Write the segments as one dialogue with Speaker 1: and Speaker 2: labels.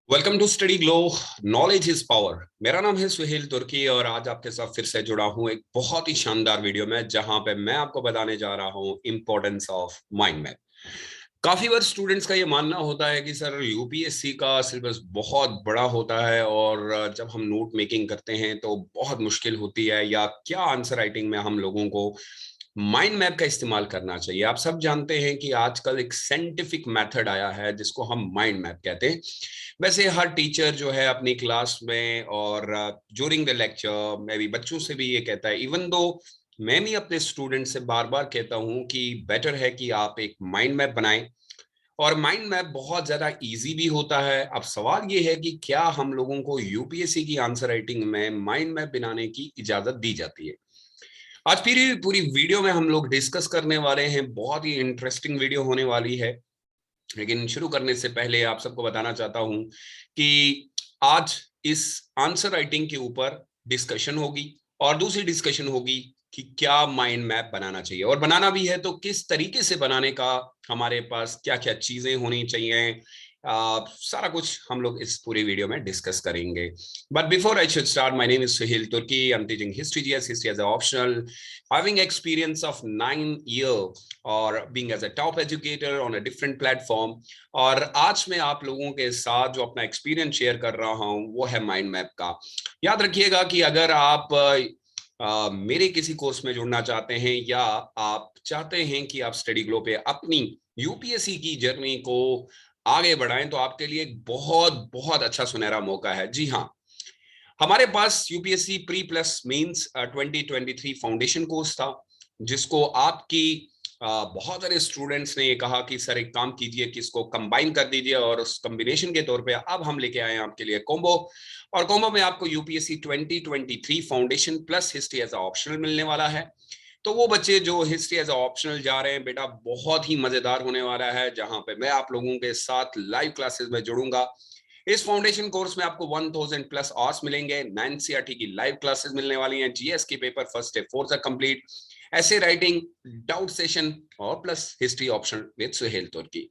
Speaker 1: Welcome to Study Glow. Knowledge is power. मेरा नाम है सुहेल तुर्की और आज आपके साथ फिर से जुड़ा हूं एक बहुत ही शानदार वीडियो में, जहां पे मैं आपको बताने जा रहा हूं इंपॉर्टेंस ऑफ माइंड मैप। काफी बार स्टूडेंट्स का ये मानना होता है कि सर यूपीएससी का सिलेबस बहुत बड़ा होता है और जब हम नोट मेकिंग करते हैं तो बहुत मुश्किल होती है, या क्या आंसर राइटिंग में हम लोगों को माइंड मैप का इस्तेमाल करना चाहिए। आप सब जानते हैं कि आजकल एक साइंटिफिक मेथड आया है जिसको हम माइंड मैप कहते हैं। वैसे हर टीचर जो है अपनी क्लास में और ड्यूरिंग द लेक्चर मैं भी बच्चों से भी ये कहता है, इवन दो मैं भी अपने स्टूडेंट से बार बार कहता हूं कि बेटर है कि आप एक माइंड मैप बनाएं। और माइंड मैप बहुत ज्यादा इजी भी होता है। अब सवाल ये है कि क्या हम लोगों को यूपीएससी की आंसर राइटिंग में माइंड मैप बनाने की इजाजत दी जाती है। आज पूरी पूरी वीडियो में हम लोग डिस्कस करने वाले हैं। बहुत ही इंटरेस्टिंग वीडियो होने वाली है। लेकिन शुरू करने से पहले आप सबको बताना चाहता हूं कि आज इस आंसर राइटिंग के ऊपर डिस्कशन होगी और दूसरी डिस्कशन होगी कि क्या माइंड मैप बनाना चाहिए, और बनाना भी है तो किस तरीके से बनाने का, हमारे पास क्या क्या चीजें होनी चाहिए। सारा कुछ हम लोग इस पूरी वीडियो में डिस्कस करेंगे। But before I should start, my name is Suhail Turki. I am teaching history GS, history as optional, having experience of 9 year और being as a top educator on a different platform। और आज मैं आप लोगों के साथ जो अपना एक्सपीरियंस शेयर कर रहा हूं वो है माइंड मैप का। याद रखिएगा कि अगर आप मेरे किसी कोर्स में जुड़ना चाहते हैं या आप चाहते हैं कि आप स्टडी ग्लो पे अपनी यूपीएससी की जर्नी को आगे बढ़ाएं, तो आपके लिए एक बहुत बहुत अच्छा सुनहरा मौका है। जी हाँ, हमारे पास UPSC pre plus mains 2023 foundation course था, जिसको आपकी बहुत सारे स्टूडेंट्स ने ये कहा कि सर एक काम कीजिए कि इसको कंबाइन कर दीजिए, और उस कॉम्बिनेशन के तौर पे अब हम लेके आए हैं आपके लिए कॉम्बो। और कॉम्बो में आपको UPSC 2023 foundation plus history as optional मिलने वाला है। तो वो बच्चे जो हिस्ट्री एज ऑप्शनल जा रहे हैं, बेटा बहुत ही मजेदार होने वाला है, जहां पे मैं आप लोगों के साथ लाइव क्लासेस में जुड़ूंगा। इस फाउंडेशन कोर्स में आपको 1000 प्लस आवर्स मिलेंगे, 9 CRT की लाइव क्लासेस मिलने वाली हैं, जीएस के पेपर फर्स्ट से फोर्थ तक complete, essay writing, doubt session और plus history option with Suhail Turki.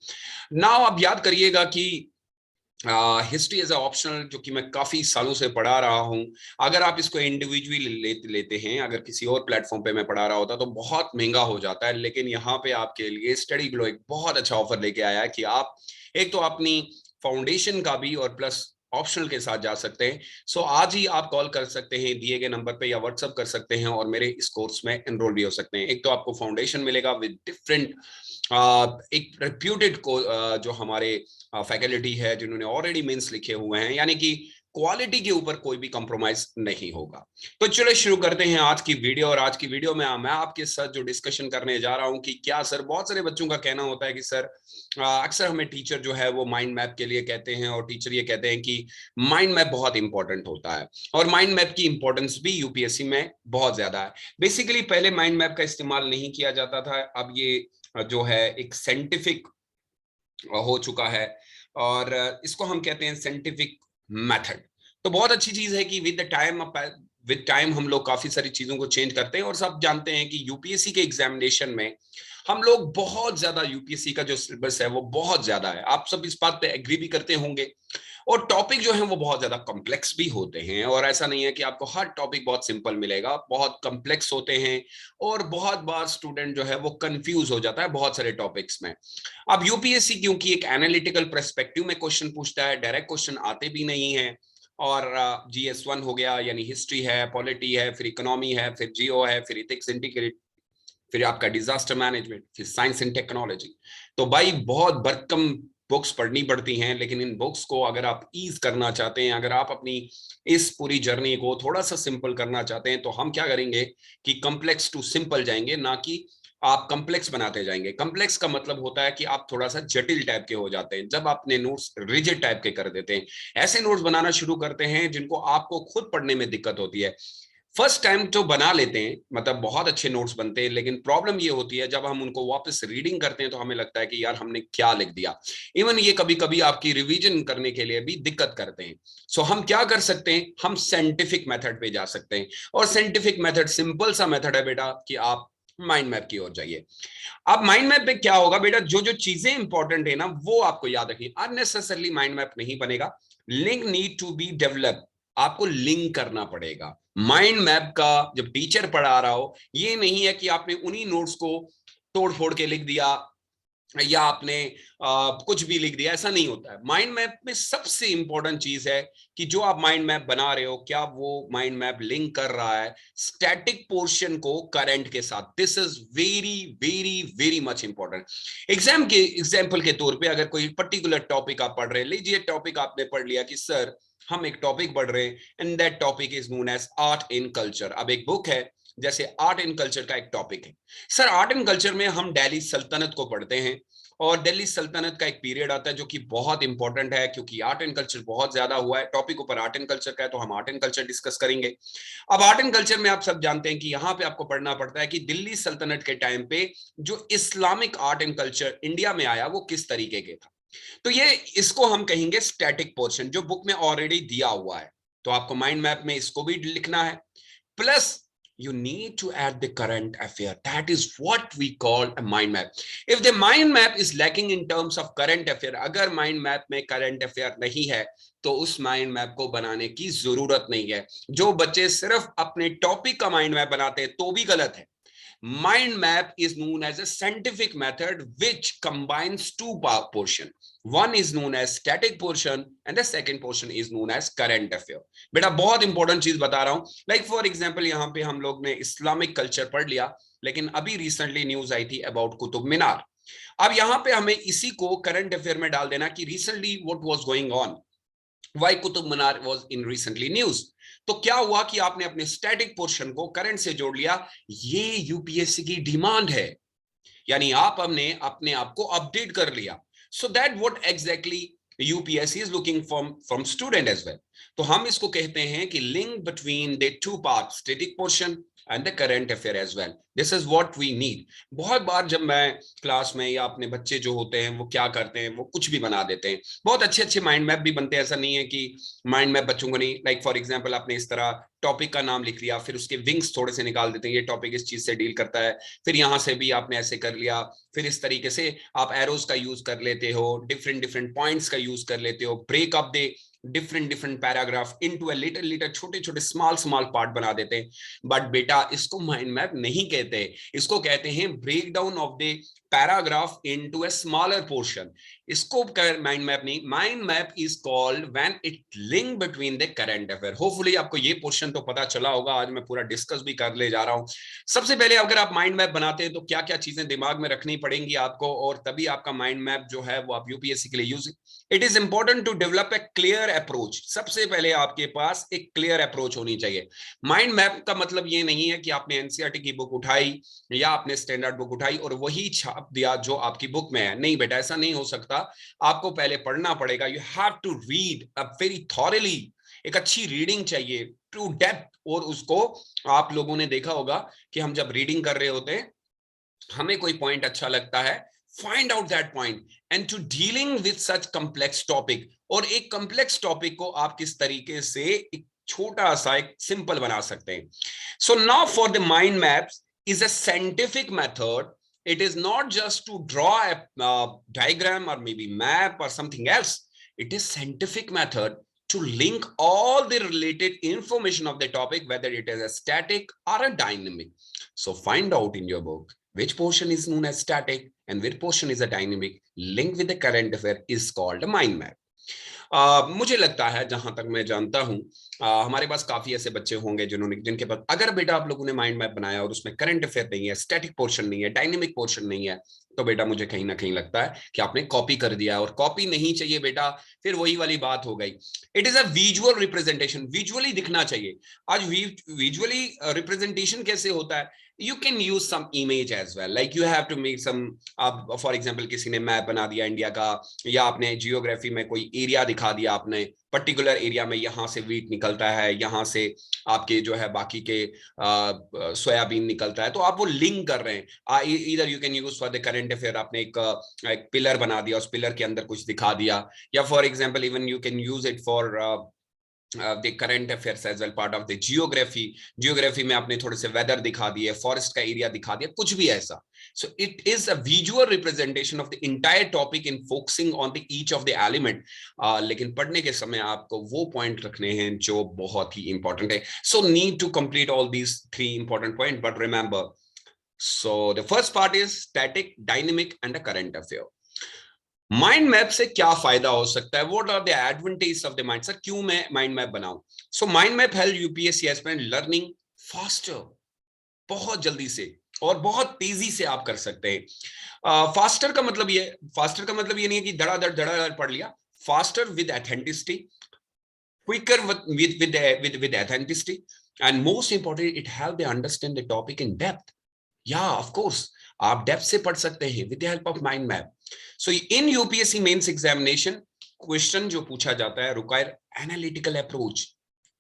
Speaker 1: Now आप याद करिएगा कि हिस्ट्री एज ऑप्शनल जो कि मैं काफी सालों से पढ़ा रहा हूं, अगर आप इसको इंडिविजुअली लेते हैं, अगर किसी और प्लेटफॉर्म पे मैं पढ़ा रहा होता तो बहुत महंगा हो जाता है। लेकिन यहाँ पे आपके लिए स्टडी ग्लो एक बहुत अच्छा ऑफर लेके आया है कि आप एक तो अपनी फाउंडेशन का भी और प्लस ऑप्शनल के साथ जा सकते हैं। सो आज ही आप कॉल कर सकते हैं दिए गए नंबर पे या व्हाट्सअप कर सकते हैं और मेरे इस कोर्स में एनरोल भी हो सकते हैं। एक तो आपको फाउंडेशन मिलेगा विद डिफरेंट एक रेप्यूटेड को जो हमारे फैकल्टी है जिन्होंने ऑलरेडी मेंस लिखे हुए हैं, यानी कि क्वालिटी के ऊपर कोई भी कॉम्प्रोमाइज नहीं होगा। तो चलो शुरू करते हैं आज की वीडियो। और आज की वीडियो में मैं आपके साथ जो डिस्कशन करने जा रहा हूं कि क्या सर, बहुत सारे बच्चों का कहना होता है कि सर अक्सर हमें टीचर जो है वो माइंड मैप के लिए कहते हैं, और टीचर ये कहते हैं कि माइंड मैप बहुत इंपॉर्टेंट होता है, और माइंड मैप की इंपॉर्टेंस भी यूपीएससी में बहुत ज्यादा है। बेसिकली पहले माइंड मैप का इस्तेमाल नहीं किया जाता था, अब ये जो है एक साइंटिफिक हो चुका है, और इसको हम कहते हैं साइंटिफिक मेथड। तो बहुत अच्छी चीज है कि विद टाइम हम लोग काफी सारी चीजों को चेंज करते हैं। और सब जानते हैं कि यूपीएससी के एग्जामिनेशन में हम लोग बहुत ज्यादा, यूपीएससी का जो सिलेबस है वो बहुत ज्यादा है, आप सब इस बात पे एग्री भी करते होंगे। और टॉपिक जो है वो बहुत ज्यादा कॉम्प्लेक्स भी होते हैं, और ऐसा नहीं है कि आपको हर टॉपिक बहुत सिंपल मिलेगा, बहुत कॉम्प्लेक्स होते हैं। और बहुत बार स्टूडेंट जो है वो कंफ्यूज हो जाता है बहुत सारे टॉपिक्स में। अब यूपीएससी क्योंकि एक एनालिटिकल पर्सपेक्टिव में क्वेश्चन पूछता है, डायरेक्ट क्वेश्चन आते भी नहीं है। और GS1 हो गया, यानी हिस्ट्री है, पॉलिटी है, फिर इकोनॉमी है, फिर जियो है, फिर इथिक्स इंटीग्रेट, फिर आपका डिजास्टर मैनेजमेंट, फिर साइंस एंड टेक्नोलॉजी। तो भाई बहुत भरकम बुक्स पढ़नी पड़ती हैं। लेकिन इन बुक्स को अगर आप ईज करना चाहते हैं, अगर आप अपनी इस पूरी जर्नी को थोड़ा सा सिंपल करना चाहते हैं, तो हम क्या करेंगे कि कॉम्प्लेक्स टू सिंपल जाएंगे, ना कि आप कॉम्प्लेक्स बनाते जाएंगे। कॉम्प्लेक्स का मतलब होता है कि आप थोड़ा सा जटिल टाइप के हो जाते हैं जब आपने नोट्स रिजिड टाइप के कर देते हैं। ऐसे नोट्स बनाना शुरू करते हैं जिनको आपको खुद पढ़ने में दिक्कत होती है। फर्स्ट टाइम जो बना लेते हैं, मतलब बहुत अच्छे नोट्स बनते हैं, लेकिन प्रॉब्लम ये होती है जब हम उनको वापस रीडिंग करते हैं तो हमें लगता है कि यार हमने क्या लिख दिया। इवन ये कभी कभी आपकी रिवीजन करने के लिए भी दिक्कत करते हैं। सो हम क्या कर सकते हैं, हम साइंटिफिक मेथड पे जा सकते हैं। और साइंटिफिक मेथड सिंपल सा मेथड है बेटा कि आप माइंड मैप की ओर जाइए। अब माइंड मैप में क्या होगा बेटा, जो जो चीजें इंपॉर्टेंट है ना वो आपको याद रखनी। अननेसेसरली माइंड मैप नहीं बनेगा, link need to be develop, आपको लिंक करना पड़ेगा। माइंड मैप का जब टीचर पढ़ा रहा हो, ये नहीं है कि आपने उन्हीं नोट्स को तोड़ फोड़ के लिख दिया या आपने कुछ भी लिख दिया, ऐसा नहीं होता है। माइंड मैप में सबसे इंपॉर्टेंट चीज है कि जो आप माइंड मैप बना रहे हो, क्या वो माइंड मैप लिंक कर रहा है स्टैटिक पोर्शन को करंट के साथ। This is very very very much important. Example के तौर पे अगर कोई पर्टिकुलर टॉपिक आप पढ़ रहे हैं, लीजिए टॉपिक आपने पढ़ लिया कि सर हम एक टॉपिक पढ़ रहे हैं and that topic is known as art in culture. अब एक बुक है, जैसे आर्ट एंड कल्चर का एक टॉपिक है। सर आर्ट एंड कल्चर में हम दिल्ली सल्तनत को पढ़ते हैं, और दिल्ली सल्तनत का एक पीरियड आता है जो कि बहुत इंपॉर्टेंट है, क्योंकि आर्ट एंड कल्चर बहुत ज्यादा हुआ है। टॉपिक ऊपर आर्ट एंड कल्चर का है तो हम आर्ट एंड कल्चर डिस्कस करेंगे। अब आर्ट एंड कल्चर में आप सब जानते हैं कि यहाँ पे आपको पढ़ना पड़ता है कि दिल्ली सल्तनत के टाइम पे जो Islamic art and culture India में आया वो किस तरीके के था। तो ये इसको हम कहेंगे स्टैटिक पोर्शन, जो बुक में ऑलरेडी दिया हुआ है। तो आपको माइंड मैप में इसको भी लिखना है, plus you need to add the current affair. That is what we call a mind map. If the mind map is lacking in terms of current affair, अगर mind map में current affair नहीं है तो उस mind map को बनाने की जरूरत नहीं है। जो बच्चे सिर्फ अपने टॉपिक का mind map बनाते हैं तो भी गलत है। Mind map is known as a scientific method which combines two portion. One is known as static portion and the second portion is known as current affair. बेटा बहुत इंपॉर्टेंट चीज बता रहा हूं। लाइक फॉर एग्जांपल यहाँ पे हम लोग ने इस्लामिक कल्चर पढ़ लिया, लेकिन अभी रिसेंटली न्यूज आई थी अबाउट कुतुब मीनार। अब यहाँ पे हमें इसी को करंट अफेयर में डाल देना कि recently what was going on, why Qutub Minar was in recently news. तो क्या हुआ कि आपने अपने स्टैटिक पोर्शन को करंट से जोड़ लिया। ये यूपीएससी की डिमांड है, यानी आप हमने अपने आप को अपडेट कर लिया। So that what exactly UPSC is looking from student as well. तो हम इसको कहते हैं कि link between the two part, static portion and the current affair as well. This is what we need. बहुत बार जब मैं क्लास में या अपने बच्चे जो होते हैं वो क्या करते हैं, वो कुछ भी बना देते हैं। बहुत अच्छे अच्छे माइंड मैप भी बनते हैं, ऐसा नहीं है कि माइंड मैप बच्चों को नहीं। लाइक फॉर एग्जांपल आपने इस तरह टॉपिक का नाम लिख लिया, फिर उसके विंग्स थोड़े से निकाल देते हैं, ये टॉपिक इस चीज से डील करता है, फिर यहां से भी आपने ऐसे कर लिया, फिर इस तरीके से आप एरोज का यूज कर लेते हो, डिफरेंट डिफरेंट पॉइंट्स का यूज कर लेते हो, break up the different paragraph into a little छोटे छोटे स्मॉल पार्ट बना देते हैं। बट बेटा इसको माइंड मैप नहीं कहते, इसको कहते हैं break down of the paragraph into a smaller portion. इसको माइंड मैप नहीं, mind map is called when it link between the current affair. Hopefully आपको ये पोर्शन तो पता चला होगा, आज मैं पूरा डिस्कस भी कर ले जा रहा हूं। सबसे पहले अगर आप माइंड मैप बनाते हैं तो क्या क्या चीजें दिमाग में रखनी पड़ेंगी आपको, और तभी आपका माइंड मैप जो है वो आप यूपीएससी के लिए use. It is important to develop a clear approach. सबसे पहले आपके पास एक क्लियर अप्रोच होनी चाहिए। माइंड मैप का मतलब ये नहीं है कि आपने एनसीईआरटी की बुक उठाई या आपने स्टैंडर्ड बुक उठाई और वही छाप दिया जो आपकी बुक में है। नहीं बेटा, ऐसा नहीं हो सकता। आपको पहले पढ़ना पड़ेगा। You have to read a very thoroughly. एक अच्छी रीडिंग चाहिए टू डेप्थ। और उसको आप लोगों ने देखा होगा कि हम जब रीडिंग कर रहे होते हैं, हमें कोई पॉइंट अच्छा लगता है, find out that point and to dealing with such complex topic. और एक कॉम्प्लेक्स टॉपिक को आप किस तरीके से एक छोटा सा एक सिंपल बना सकते हैं। So now for the mind maps is a scientific method. It is not just to draw a diagram or maybe map or something else. It is scientific method to link all the related information of the topic, whether it is a static or a dynamic. So find out in your book which portion is known as static and which portion is a dynamic. Link with the current affair is called a mind map. मुझे लगता है, जहां तक मैं जानता हूं, हमारे पास काफी ऐसे बच्चे होंगे जिनके पास, अगर बेटा आप लोगों ने माइंड मैप बनाया और उसमें करंट अफेयर नहीं है, स्टैटिक पोर्शन नहीं है, डायनेमिक पोर्शन नहीं है, तो बेटा मुझे कहीं ना कहीं लगता है कि आपने कॉपी कर दिया। और कॉपी नहीं चाहिए बेटा, फिर वही वाली बात हो गई। It is a visual representation, visually दिखना चाहिए। आज विजुअली रिप्रेजेंटेशन कैसे होता है? You can use some image as well, like you have to make some, for example किसी ने मैप बना दिया इंडिया का, या आपने जियोग्राफी में कोई एरिया दिखा दिया, आपने पर्टिकुलर एरिया में यहाँ से वीट निकलता है, यहाँ से आपके जो है बाकी के सोयाबीन निकलता है, तो आप वो लिंक कर रहे हैं। इधर you can use for the current affair, आपने एक पिलर बना दिया, उस पिलर के अंदर कुछ दिखा दिया, या for example even you can use it for the current affairs as well, part of the geography में आपने थोड़े से वेदर दिखा दिए, फॉरेस्ट का एरिया दिखा दिया, कुछ भी ऐसा. So it is a visual representation of the entire topic in focusing on the each of the element. लेकिन पढ़ने के समय आपको वो पॉइंट रखने हैं जो बहुत ही इंपॉर्टेंट है. So need to complete all these 3 important point, but remember, so the first part is static, dynamic and a current affair. Mind map से क्या फायदा हो सकता है? What are the advantage of the mind? Sir क्यों मैं mind map बनाऊं? So mind map help UPSC aspirant learning faster, बहुत जल्दी से और बहुत तेजी से आप कर सकते हैं. फास्टर का मतलब ये नहीं है कि धड़ाधड़ पढ़ लिया. Faster with authenticity, quicker with authenticity, and most important, it help they understand the topic in depth. Yeah, of course, आप डेप्थ से पढ़ सकते हैं with the help of mind map. So in UPSC Mains examination question जो पूछा जाता है require analytical approach,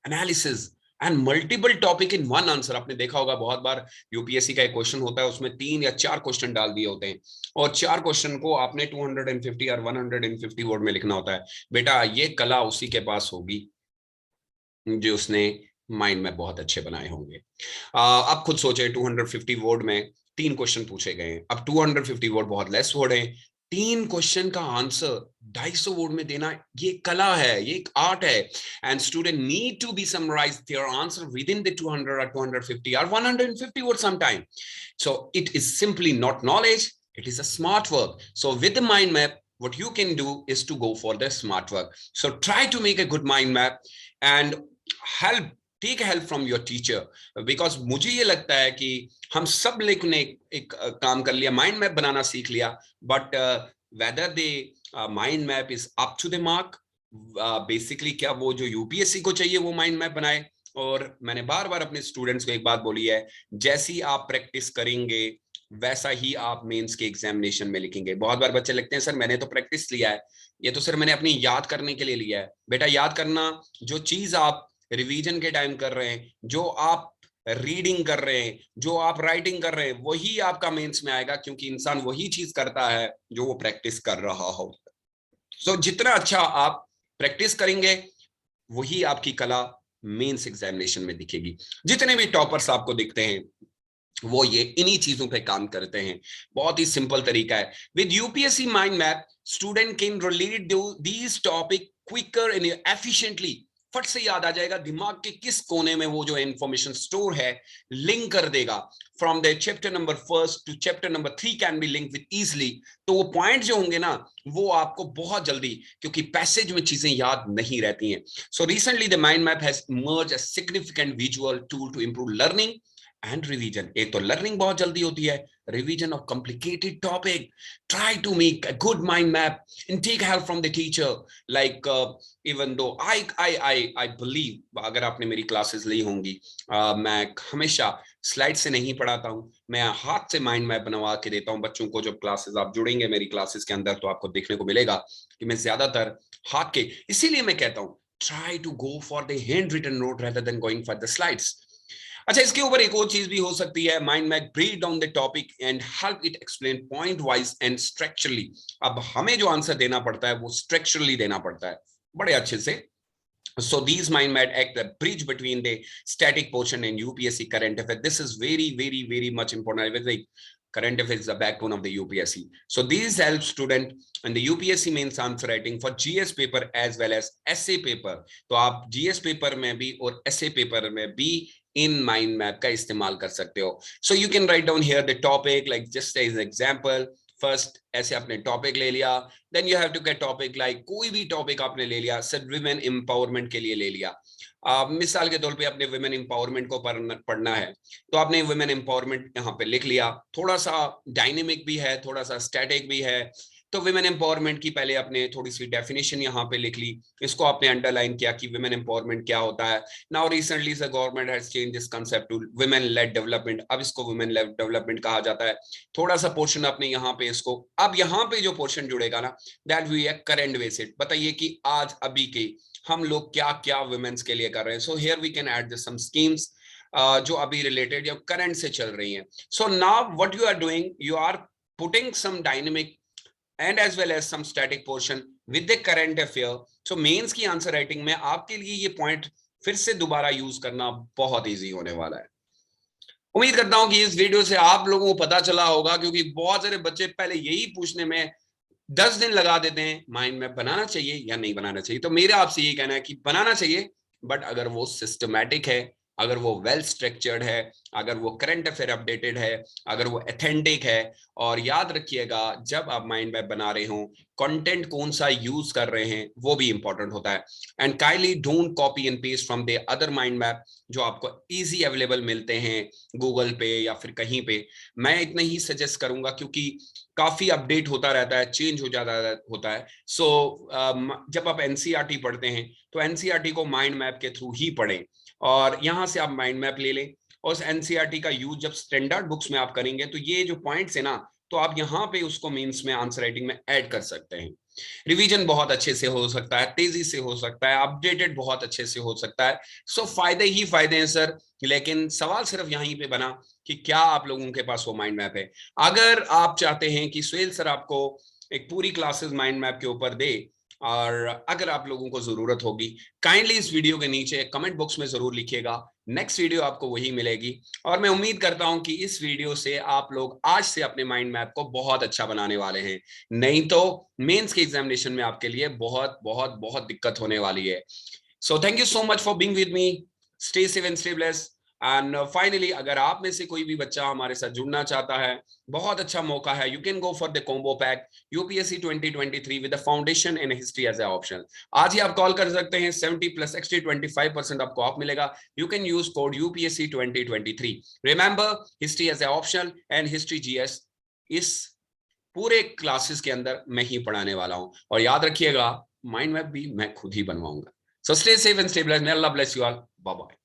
Speaker 1: analysis and multiple topic in one answer. आपने देखा होगा बहुत बार यूपीएससी का एक क्वेश्चन होता है, उसमें 3 या 4 क्वेश्चन डाल दिए होते हैं और 4 क्वेश्चन को आपने 250 और 150 वर्ड में लिखना होता है. बेटा ये कला उसी के पास होगी जो उसने माइंड में बहुत अच्छे बनाए होंगे. आप खुद सोचे 250 वर्ड में 3 क्वेश्चन पूछे गए. अब 250 वर्ड बहुत लेस वर्ड है, 3 क्वेश्चन का आंसर 250 वर्ड में देना ये कला है, ये एक आर्ट है. And student need to be summarise their answer within the 200 or 250 or 150 word sometime. So it is simply not knowledge, it is a smart work. So with the mind map, what you can do is to go for the smart work. So try to make a good mind map and take help from your teacher, because मुझे ये लगता है कि हम सब लोग ने एक काम कर लिया, माइंड मैप बनाना सीख लिया, but whether the mind map is up to the mark, basically क्या वो जो यूपीएससी को चाहिए वो माइंड मैप बनाए. और मैंने बार बार अपने स्टूडेंट्स को एक बात बोली है, जैसी आप प्रैक्टिस करेंगे वैसा ही आप मेंस के एग्जामिनेशन में लिखेंगे. बहुत बार बच्चे लिखते हैं सर मैंने तो प्रैक्टिस लिया है, ये तो सर मैंने अपनी याद करने के लिए लिया है. बेटा याद करना, जो चीज आप रिवीजन के टाइम कर रहे हैं, जो आप रीडिंग कर रहे हैं, जो आप राइटिंग कर रहे हैं, वही आपका मेंस में आएगा, क्योंकि इंसान वही चीज करता है जो वो प्रैक्टिस कर रहा हो. सो जितना अच्छा आप प्रैक्टिस करेंगे वही आपकी कला मेंस एग्जामिनेशन में दिखेगी. जितने भी टॉपर्स आपको दिखते हैं वो ये इन्हीं चीजों पे काम करते हैं. बहुत ही सिंपल तरीका है. With UPSC mind map student can relate these topic quicker and efficiently. फट से याद आ जाएगा, दिमाग के किस कोने में वो जो इंफॉर्मेशन स्टोर है लिंक कर देगा. From the chapter number 1 to chapter number 3 can be link with easily. तो वो पॉइंट जो होंगे ना वो आपको बहुत जल्दी, क्योंकि पैसेज में चीजें याद नहीं रहती हैं. So recently the mind map has emerged a significant visual tool to improve learning and revision. एक तो लर्निंग बहुत जल्दी होती है, revision of complicated topic. Try to make a good mind map and take help from the teacher. Like even though I believe, अगर आपने मेरी classes ली होंगी, मैं हमेशा स्लाइड से नहीं पढ़ाता हूँ, मैं हाथ से माइंड मैप बनवा के देता हूँ बच्चों को. जब क्लासेस आप जुड़ेंगे मेरी क्लासेस के अंदर तो आपको देखने को मिलेगा कि मैं ज्यादातर हाथ के, इसीलिए मैं कहता हूँ try to go for the handwritten note rather than going for the slides. अच्छा, इसके ऊपर एक और चीज भी हो सकती है, mind map break down the topic and help it explain point wise and structurally. अब हमें जो आंसर देना पड़ता है वो स्ट्रक्चरली देना पड़ता है बड़े अच्छे से. So these mind map act a bridge between the static portion and UPSC current affairs. This is very much important. Like current affairs is the backbone of the UPSC. So these help student and the UPSC means answer writing for GS paper as well as essay paper. तो आप GS paper में भी और essay paper में भी in mind map का इस्तेमाल कर सकते हो. So you can write down here the topic, like just as example. First ऐसे आपने टॉपिक ले लिया, then you have to get topic like कोई भी टॉपिक आपने ले लिया, सर विमेन एम्पावरमेंट के लिए ले लिया. मिसाल के तौर पे आपने विमेन एम्पावरमेंट को पढ़ना है तो आपने विमेन एम्पावरमेंट यहाँ पे लिख लिया. थोड़ा सा डायनेमिक भी है, थोड़ा सा स्टैटिक भी है. तो विमेन एम्पावरमेंट की पहले आपने थोड़ी सी डेफिनेशन यहाँ पे लिख ली, इसको आपने अंडरलाइन किया कि विमेन एम्पावरमेंट क्या होता है. Now recently the government has change this concept to women led development. अब इसको विमेन लेड डेवलपमेंट कहा जाता है. थोड़ा सा पोर्शन आपने यहाँ पे इसको, अब यहाँ पे जो पोर्शन जुड़ेगा ना दैट वी है करंट बेसिस. बताइए कि आज अभी के हम लोग क्या क्या वुमेन्स के लिए कर रहे हैं. So here we can add some schemes जो अभी रिलेटेड या करंट से चल रही हैं. So now what you are doing, you are putting some dynamic and as well as some static portion with the current affair. So Mains की answer writing में आपके लिए ये पॉइंट फिर से दोबारा यूज करना बहुत इजी होने वाला है। उम्मीद करता हूं कि इस वीडियो से आप लोगों को पता चला होगा, क्योंकि बहुत सारे बच्चे पहले यही पूछने में 10 दिन लगा देते हैं, माइंड मैप बनाना चाहिए या नहीं बनाना चाहिए। तो मेरा आपसे ये कहना है कि बनाना चाहिए, बट अगर वो सिस्टमैटिक है, अगर वो वेल स्ट्रक्चर्ड है, अगर वो करंट अफेयर अपडेटेड है, अगर वो ऑथेंटिक है। और याद रखिएगा, जब आप माइंड मैप बना रहे हो, कंटेंट कौन सा यूज कर रहे हैं वो भी इंपॉर्टेंट होता है। And kindly don't copy and paste from the other mind map जो आपको इजी अवेलेबल मिलते हैं गूगल पे या फिर कहीं पे। मैं इतना ही सजेस्ट करूंगा, क्योंकि काफी अपडेट होता रहता है, चेंज हो जाता होता है। सो जब आप एनसीईआरटी पढ़ते हैं तो एनसीईआरटी को माइंड मैप के थ्रू ही पढ़ें, और यहां से आप माइंड मैप ले लें। और उस एनसीईआरटी का यूज जब स्टैंडर्ड बुक्स में आप करेंगे तो ये जो पॉइंट्स है ना, तो आप यहाँ पे उसको मीन्स में आंसर राइटिंग में ऐड कर सकते हैं। रिवीजन बहुत अच्छे से हो सकता है, तेजी से हो सकता है, अपडेटेड बहुत अच्छे से हो सकता है। सो फायदे ही फायदे हैं सर। लेकिन सवाल सिर्फ यहीं पे बना कि क्या आप लोगों के पास वो माइंड मैप है। अगर आप चाहते हैं कि सुहेल सर आपको एक पूरी क्लासेस माइंड मैप के ऊपर दे, और अगर आप लोगों को जरूरत होगी, काइंडली इस वीडियो के नीचे कमेंट बॉक्स में जरूर लिखिएगा। नेक्स्ट वीडियो आपको वही मिलेगी। और मैं उम्मीद करता हूं कि इस वीडियो से आप लोग आज से अपने माइंड मैप को बहुत अच्छा बनाने वाले हैं, नहीं तो मेंस के एग्जामिनेशन में आपके लिए बहुत बहुत बहुत दिक्कत होने वाली है। So thank you so much for being with me. Stay safe and stay blessed. And finally, अगर आप में से कोई भी बच्चा हमारे साथ जुड़ना चाहता है, बहुत अच्छा मौका है। You can go for the combo pack UPSC 2023 with the foundation in history as a option. आज ही आप कॉल कर सकते हैं। 70 + XT 25% आपको ऑफ मिलेगा। You can use code UPSC 2023। Remember, history as a option and history GS इस पूरे क्लासेस के अंदर मैं ही पढ़ाने वाला हूं। और याद रखिएगा, माइंड मैप भी मैं खुद ही बनवाऊंगा। So stay safe and stay blessed. May Allah bless you all. Bye bye.